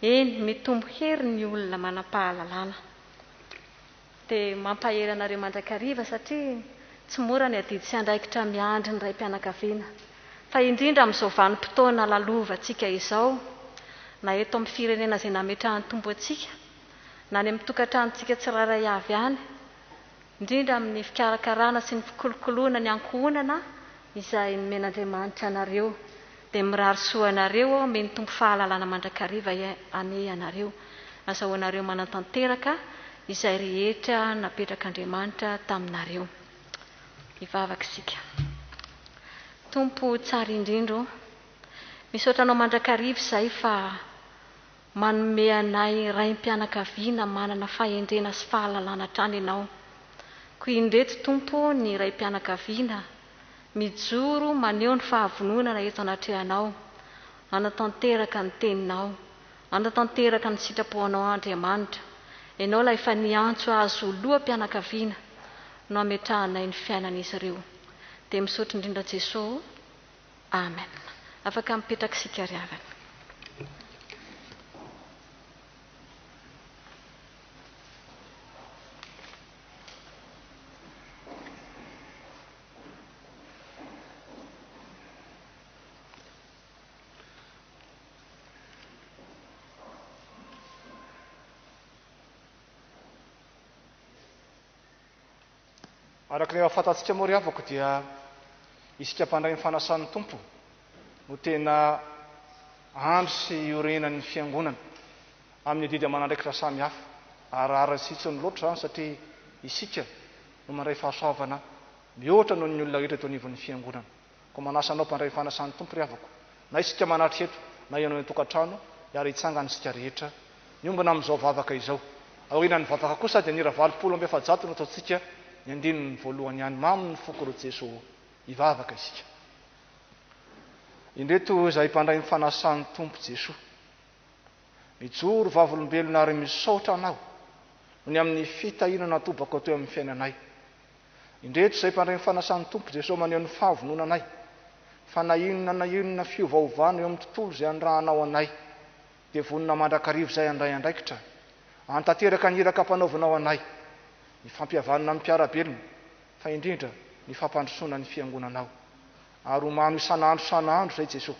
eny mitombo hery ny olona manam-pahalalana. Dia mampahery anareo mandrakariva satria tsy mora ny adidy sy andraikitra miandry ny iray mpianakaviana. Fa indrindra amin'izao vanim-potoana lalovantsika izao, na eto amin'ny firenena izay nametrahan'ny Tompo antsika, na ny amin'ny tokantranontsika tsirairay avy any, indrindra amin'ny fikarakarana sy ny fikolokoloana ny ankohonana izay nomen'Andriamanitra anareo. Dia mirahasoa anareo meny Tompo fahalalana mandrakariva ane anareo. Azahoanareo manatanteraka izay rehetra napetrak'Andriamanitra taminareo. Hivavaka isika. Tompo tsara indrindra, misaotra anao mandrakariva izay fa manome anay iray mpianakaviana manana fahendrena sy fahalalana hatrany ianao. Koa indreto Tompo ny iray mpianakaviana mijoro maneho ny fahavononana eto anatrehanao, anatanteraka ny teninao, anatanteraka ny sitrapoanao Andriamanitra. Ianao ilay efa niantso azo loham-pianakaviana no ametrahanay ny fiainan'izy ireo. Dia misaotra indrindra Jesosy. Amen. Afaka mipetraka isika ry havana. Araka ny fantatsika moa ry havako dia isika mpandray ny fanasan'ny Tompo no tena andro sy iorenan'ny fiangonana amin'ny didy aman'andraikitra samy hafa. Arahara sitsiny loatra zany satria isika no mandray fahasoavana mihoatra noho ny olona rehetra eto anivon'ny fiangonana. Ko manasanao mpandray ny fanasan'ny Tompo ry havako, na isika manatry eto na ianao ny tokantrano, ary hitsangana isika rehetra miombona amin'izao vavaka izao. Aorian'ny vavaka kosa dia nira 20 no ataontsika ny andininy voalohany ihany, maminy ny foko ro Jesosy hivavaka isika. Indreto izay mpandray ny fanasan'ny Tompo Jesosy, mijoro vavolombelona ary misaotra anao ny amin'ny fitahinana tobako teo amin'ny fiainanay. Indreto izay mpandray ny fanasan'ny Tompo Jesosy maneho ny fahavononanay, fa na inona fiovaovana eo amin'ny tontolo izay andrahanao anay, dia vonona mandrakarivo izay andray andraikitra, antanteraka ny iraka ampanaovanao anay, ny fampihavanana amin'ny mpiarabelona, fa indrindra ny fampandrosoana ny fiangonanao. Ary omano isan'andro izay Jesosy,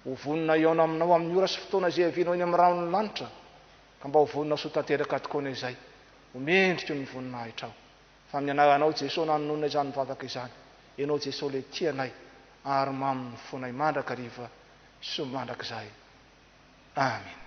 ho vonona iona aminao amin'ny ora sy fotoana izay avianao eny amin'ny ranon'ny lanitra, ka mba ho vonina soa tanteraka tokoana izay, ho mendrika ny voninahitrao. Fa amin'ny anaranao Jesosy nanonona izany mivavaka izany, ianao Jesosy le tianay ary maminy fonay mandrakariva sy mandrakizay. Amen.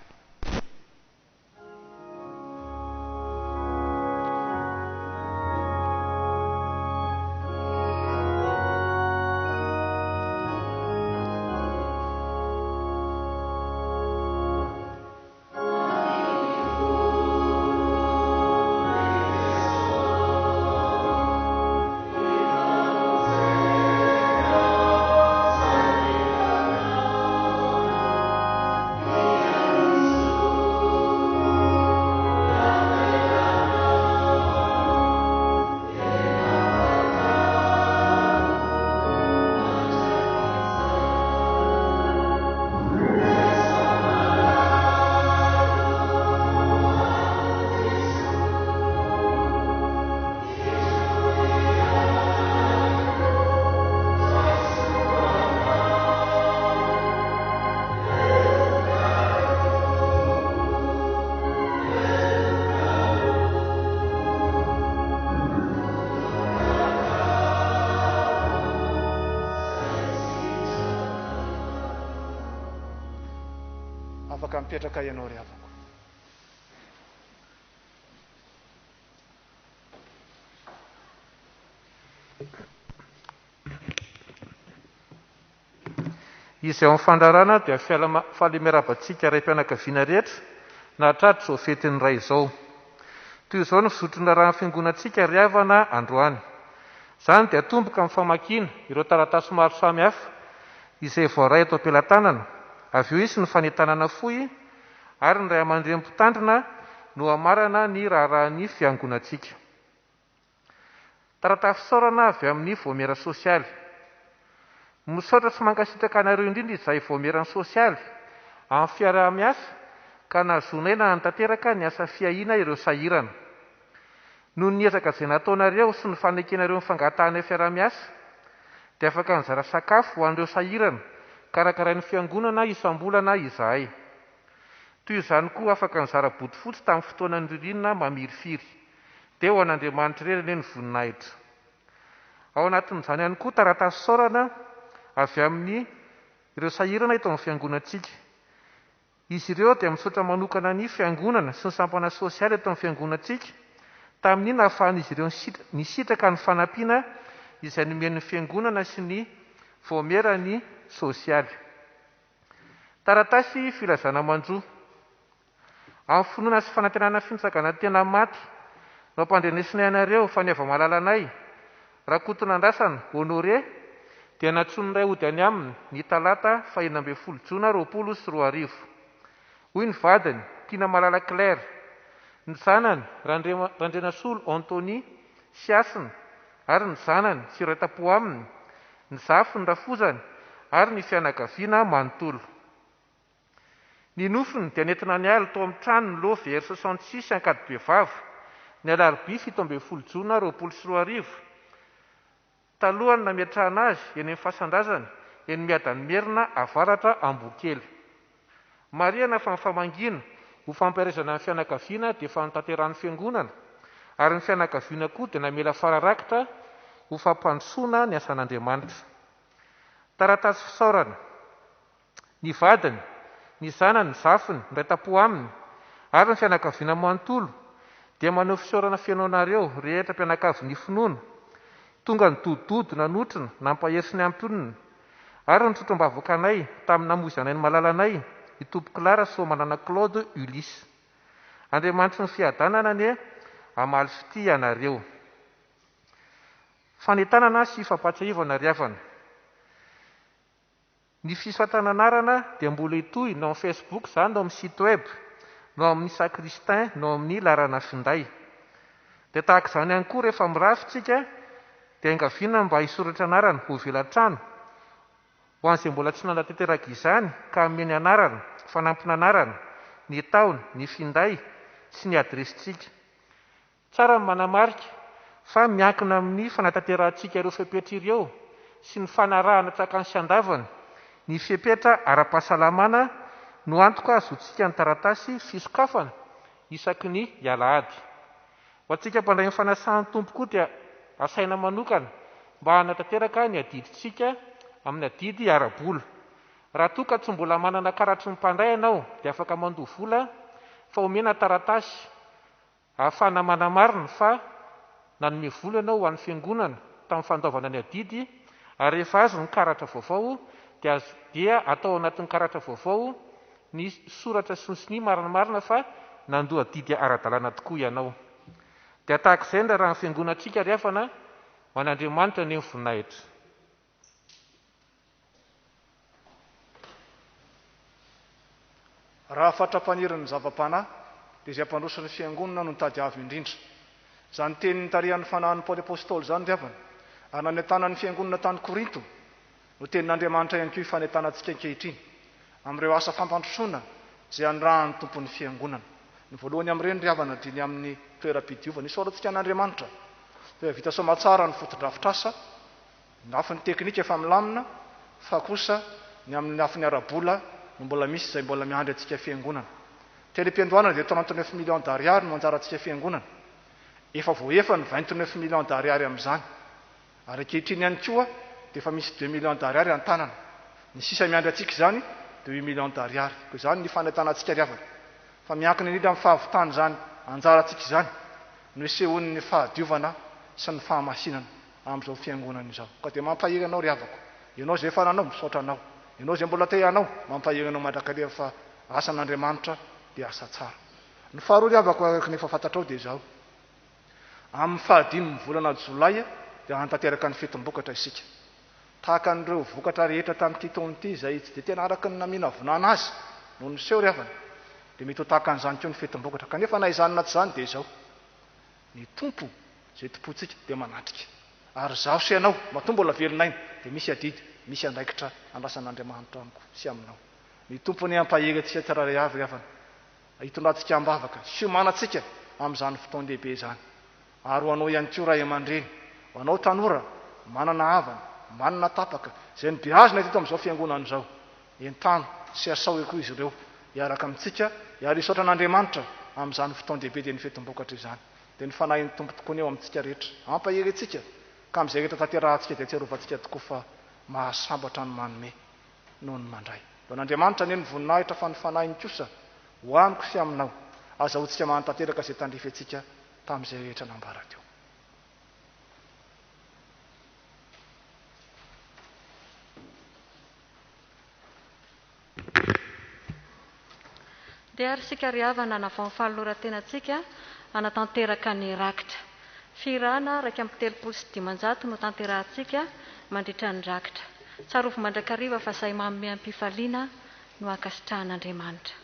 Afaka mipetraka ianao ry havako. Izy ao amin'ny fandarana dia fahalemerambantsika ray mpianakaviana rehetra na hatratra izao fetiny ray izao. Toy izao ny fizotrona raha fiangonantsika ry havana androany. Izany dia tomboka amin'ny famakiana ireo taratasy maro samihafa izay voaray eto am-pelantanana. Avy eo izy ny fanentanana fohy ary ny ray aman-dreny mpitandrina no hamarana ny raharahan'ny fiangonantsika. Taratasy fisaorana avy amin'ny voamera sosialy. Misaotra sy mankasitraka anareo indrindra izay voamerany sosialy amin'ny fiarah-miasa ka nahazonaina hantanteraka ny asa fiahiana ireo sahirana. Noho ny ezaka izay nataonareo sy ny fanekenareo ny fangatahana fiarah-miasa dia afaka nizara sakafo ho an'ireo sahirana karakarain'ny fiangonana isam-bolana izahay. Toy izany koa afaka nizara bodofotsy tamin'ny fotoanan'ny ririnina mamirifiry dia ho an'Andriamanitra irery ny voninahitra. Ao anatin'izany ihany koa taratasy fisaorana avy amin'ny ireo sahirana eto amin'ny fiangonantsika. Izy ireo dia misaotra manokana ny fiangonana sy ny sampana sosialy eto amin'ny fiangonantsika tamin'iny ahafahan'izy ireo nisitraka ny fanampiana izay nomen'ny fiangonana sy ny voamerany sosialy. Taratasy filazana manjo. Amin'ny finoana sy fanantenana finisakana tena maty no ampandrenesinay anareo fa ny ava-malalanay Rakotona Andrasana Honore dia natsoniray ody any aminy ny talata 2 Jona 2024. Hoy ny vadiny Tina Malala Claire, ny zanany Randrenasolo Antony Siasina ary ny zanany Siratapo aminy, ny zafiny Rafozany ary ny fianakaviana manontolo. Ny nofiny dia nentina niala tao amin'ny trano ny loha VR 66 Ankadibevava ny alarobia 17 Jona 2024. Talohany nametrahana azy eny amin'ny fasandrazany eny miadany merina avaratra Ambokely. Maria nafa famangina ho fampiarezana amin'ny fianakaviana dia efa nitanteran'ny fiangonana ary ny fianakaviana koa dia namela fararakitra ho fampandrosoana ny asan'Andriamanitra. Taratasy fisaorana: ny vadiny, ny zanany, ny zafiny, ny ray-tapo aminy ary ny fianakaviana manontolo dia maneho fisaorana fiainaonareo rehetra mpianakavy ny finoana, tonga ny dododo nanotrina nampahery ny ampionina ary ny trotrom-bavoka anay tamin'ny namoizanay ny malalanay ny Tompo Clara Soamanana Claude Ulysse. Andriamanitra ny fiadanana anie amaly fity anareo. Fanentanana sy fampatsiahivana ry havana. Ny fisoatana anarana dia mbola hitohy no amin'ny Facebook izany, no amin'ny site web, no amin'ny sakristain, no amin'ny larana finday. Dia tahaka izany ihany koa rehefa mirafitsika dia angaviana mba hisoratra anarana ho velatrano ho an'izay mbola tsy nandatanteraka izany ka ameny anarana, fanampina anarana, ny taony, ny finday sy ny adresitsika. Tsara ny manamarika fa miankina amin'ny fanatanterantsika ireo fepetra ireo sy ny fanarahana tsakany sy andavany, ny fepetra ara-pahasalamana no antoka azontsika ny taratasy fisokafana isaky ny Alahady. Ho antsika mpandray ny fanasan'ny Tompo koa dia asaina manokana mba hanatanteraka ny adiditsika amin'ny adidy ara-bola. Raha toa ka tsy mbola manana karatry ny mpandray ianao dia afaka mandoha vola fa omena taratasy ahafahana manamarina fa nanome vola ianao ho an'ny fiangonana tamin'ny fandaovana ny adidy, ary rehefa azo ny karatra vaovao dia atao anatin'ny karatra vaovao ny soratra sonsiny marinamarina fa nandoa adidy ara-dalàna tokoa ianao. Dia tahaka izay ndra raha ny fiangonantsika ry havana, man'Andriamanitra ny voninahitra. Raha fatrapanirin'ny zava-panahy dia izay ampandroso ny fiangonana no nitady avy indrindra. Izany tenin'ny tarihan'ny fanahin'ny Paoly Apôstôly izany ry havana, ary nanentana ny fiangonana tany Korinto no tenin'Andriamanitra ihany koa ifanentanantsika ankehitriny amin'ireo asa fampandrosoana izay anirahan'ny tompon'ny fiangonana. Ny voalohany amin'ireny ry havana dia ny amin'ny toeram-pidiovana isaorantsika an'Andriamanitra dia vita soamantsara ny foto-drafitr'asa, ny lafin'ny teknika efa milamina, fa kosa ny amin'ny lafin'ny ara-bola no mbola misy izay mbola miandry antsika fiangonana. Tele-piandohanana dia 39 millions d'ariary no anjarantsika fiangonana. Efa voaefa ny 29 millions d'ariary amin'izany. Ary ankehitriny ihany koa dia efa misy 2 millions d'ariary an-tanana. Ny sisa miandry antsika izany dia 8 millions d'ariary. Koa izany ny fanentanantsika ry havana. Fa miankina indrindra amin'ny fahavitana izany anjarantsika izany no isehon'ny fahadiovana sy ny fahamasinana amin'izao fiangonana izao. Ka dia mampahiry anao ry havako. Ianao izay efa nanao misaotra anao. Ianao izay mbola te hanao mampahiry anao mandrakariva fa asan'Andriamanitra dia asa tsara. Ny faharoa ry havako araka ny efa fantatrao dia izao. Amin'ny fahadimy volana Jolay dia hantanteraka ny fetim-bokatra isika. Tahaka an'ireo vokatra rehetra tamin'ity taona ity izay tsy dia tena araka ny namina vonana azy no niseho ry havana, dia mety ho tahaka an'izany koa ny fetim-bokatra. Kanefa na izany tsy izany dia izao. Ny Tompo izay tompontsika dia manatrika. Ary zaho sy ianao matombo mbola velon'aina dia misy adidy, misy andraikitra andrasan'Andriamanitra amiko sy aminao. Ny Tompony ampahiry antsika tsiraray avy ry havana. Hitondratsika ambavaka, fiomanantsika amin'izany fotoana lehibe izany. Ary ho anao ihany koa ray aman-dreny, ho anao tanora manana havana, manana tapaka izay nibeazina teto amin'izao fiangonana izao, entano sy asao koa izy ireo hiaraka amintsika hiary hisaotra an'Andriamanitra amin'izany fotoana lehibe dia ny fetim-bokatra izany. Dia ny fanahin'ny Tompo tokoa eo amintsika rehetra. Ampahiry antsika ka amin'izay rehetra tanterahantsika dia atsiarovantsika tokoa fa mahasambatra ny manome noho ny mandray. Mba n'Andriamanitra anie ny voninahitra fa ny fanahiny kosa ho amiko sy aminao azahoantsika manantanteraka izay tandrify antsika tamin'izay rehetra nambara teo. Dia ary sika ry havana navao ny fanoloran-tenantsika hanatanteraka ny rakitra. Firana 1:300 no tanterahantsika mandritra ny rakitra. Tsarovy mandrakariva fa izay manome am-pifaliana no ankasitrahan'Andriamanitra.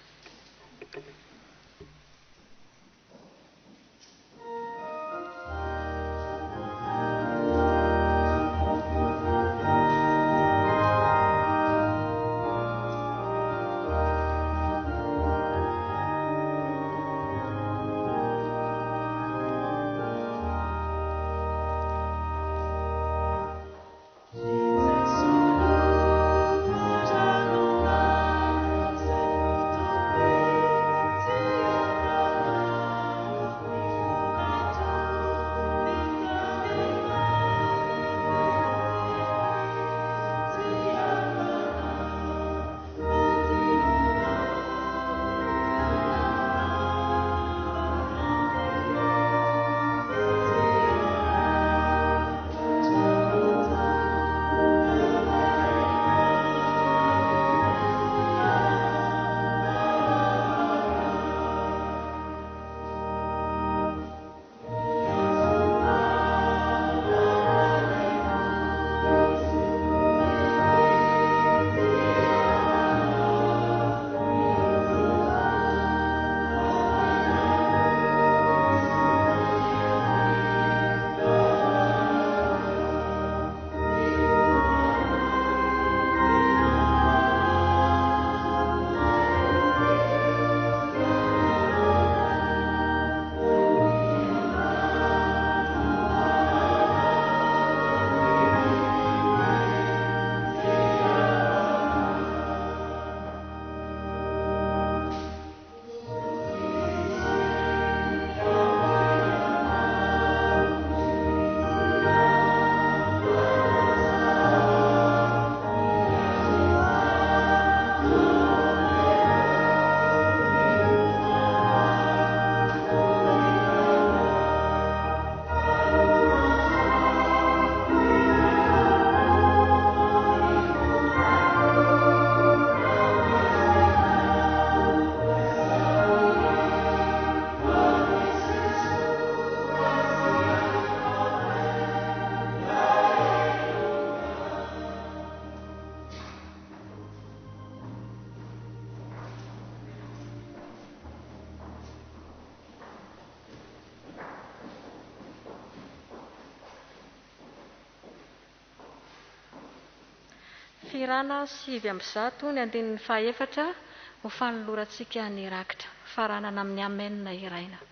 firana 7:100 ny andinin'ny fahaefatra ho fanolorantsika ny rakitra faranana amin'ny amin'ny iraina.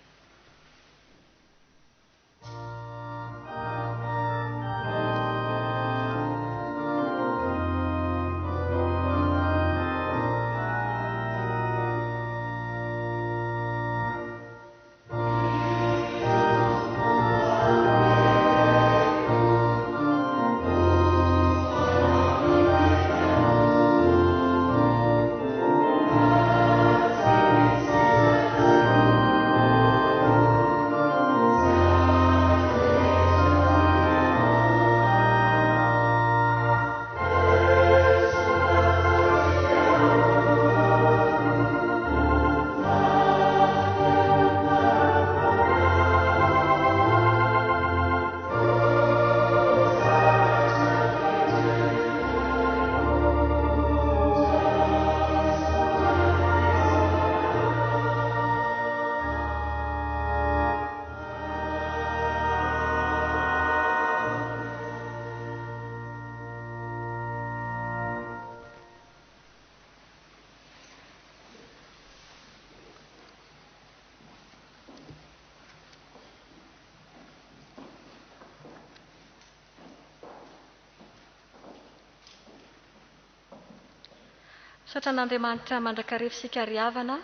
Sotra n'Andriamanitra mandrakarivisika riavana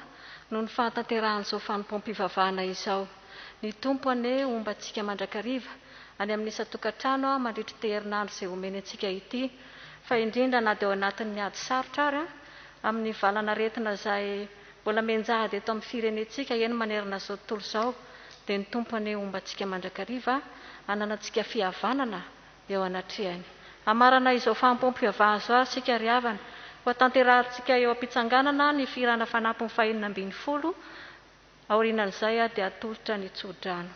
no ny fahatanteran'izao fanompoam-pivavahana izao. Ny tompo ane ombantsika mandrakariva any amin'ny isatokantrano mandritry teherinandro izay omeny antsika ity, fa indrindra na dia ao anatin'ny ady sarotra ary amin'ny valana retina izay mbola menjahady eto amin'ny firenentsika eny manerana izao tontolo izao, dia ny tompo ane ombantsika mandrakariva ananantsika fihavanana eo anatrehany. Amarana izao fanompoam-pivavahana izao ary sika riavana, ho tanterahantsika eo am-pitsanganana ny firana fanampiny 520 aorianan'izay dia atolotra ny tsodrano.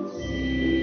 See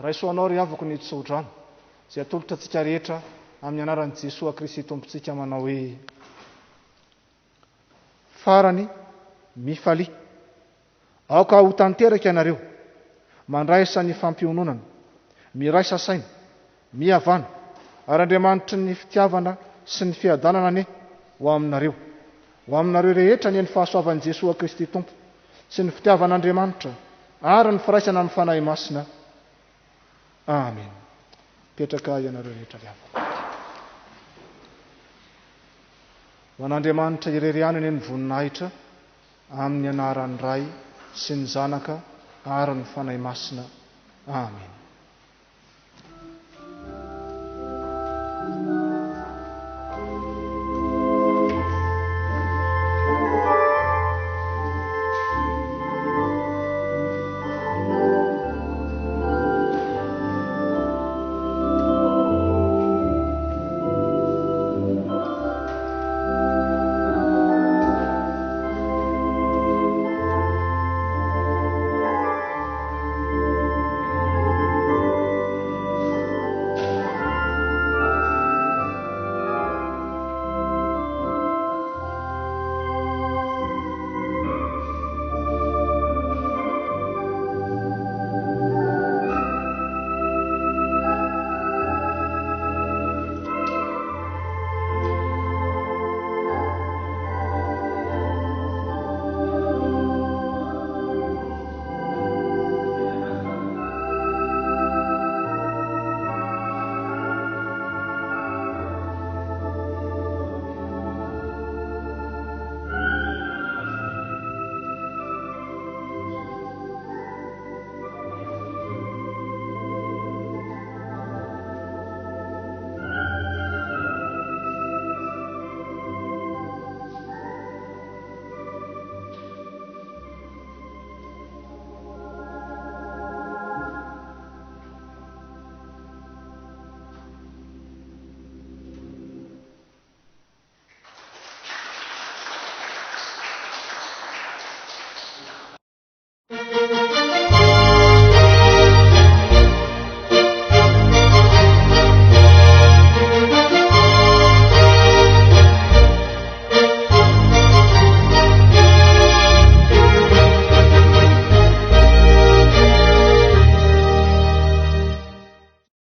raisoanao ry avako ny tsodrano zay atolotra antsika rehetra amin'ny anaran'i Jesosy Kristy tompontsika manao hoe farany mifalia. Aoka ho tanteraka ianareo mandraisa ny fampiononana, miraisa saina, mihavàna, ary Andriamanitra ny fitiavana sy ny fiadanana ane ho aminareo rehetra ny fahasoavan'i Jesosy Kristy Tompo sy ny fitiavan'Andriamanitra ary ny firaisana amin'ny fanahy masina. Amen. Petraka ianareo rehetra riavako. Ho an'Andriamanitra irery ihany ny voninahitra amin'ny anaran'ny Ray sy ny Zanaka ary ny fanahy masina. Amen.